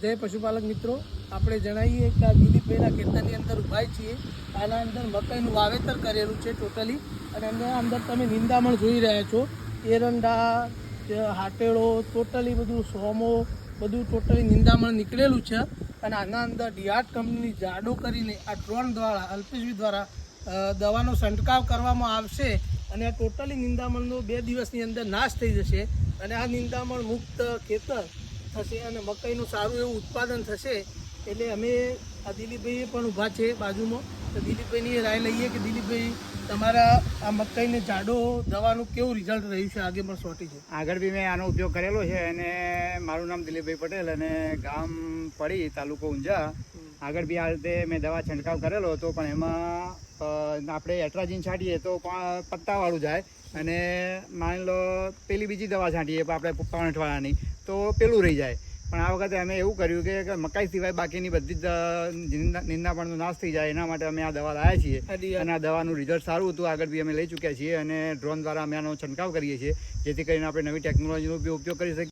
જય પશુપાલક મિત્રો, આપણે જણાવીએ કે આ દિલીપભાઈના ખેતરની અંદર ઊભા છીએ. આના અંદર મકાઈનું વાવેતર કરેલું છે ટોટલી, અને એના અંદર તમે નિંદામણ જોઈ રહ્યા છો. એરંડા, હાટેડો, ટોટલી બધું સોમો, બધું ટોટલી નિંદામણ નીકળેલું છે. અને આના અંદર ડીઆર્ટ કંપનીની જાડો કરીને આ ડ્રોન દ્વારા અલ્પેશભાઈ દ્વારા દવાનો છંટકાવ કરવામાં આવશે. અને આ ટોટલી નિંદામણનો 2 દિવસની અંદર નાશ થઈ જશે અને આ નિંદામણ મુક્ત ખેતર થશે અને મકાઈનું સારું એવું ઉત્પાદન થશે. એટલે અમે આ દિલીપભાઈએ પણ ઊભા છે બાજુમાં, તો દિલીપભાઈની રાય લઈએ કે દિલીપભાઈ, તમારા આ મકાઈને જાડો દવાનું કેવું રિઝલ્ટ રહ્યું છે? આગે પણ સોટી છે. આગળ બી મેં આનો ઉપયોગ કરેલો છે અને મારું નામ દિલીપભાઈ પટેલ અને ગામ પડી, તાલુકો ઊંઝા. આગળ બી આ રીતે મેં દવા છંટકાવ કરેલો હતો, પણ એમાં આપણે એટ્રાજીન છાંટીએ તો પત્તાવાળું જાય, અને માની લો પેલી બીજી દવા છાંટીએ આપણે 5 અઠવાડિયાની તો પેલું રહી જાય. પણ આ વખતે અમે એવું કર્યું કે મકાઈ સિવાય બાકીની બધી જ નિંદામણનો નાશ થઈ જાય, એના માટે અમે આ દવા લાવ્યા છીએ. અને આ દવાનું રિઝલ્ટ સારું હતું. આગળ બી અમે લઈ ચૂક્યા છીએ અને ડ્રોન દ્વારા અમે આનો છંટકાવ કરીએ છીએ, જેથી કરીને આપણે નવી ટેકનોલોજીનો ઉપયોગ કરી શકીએ.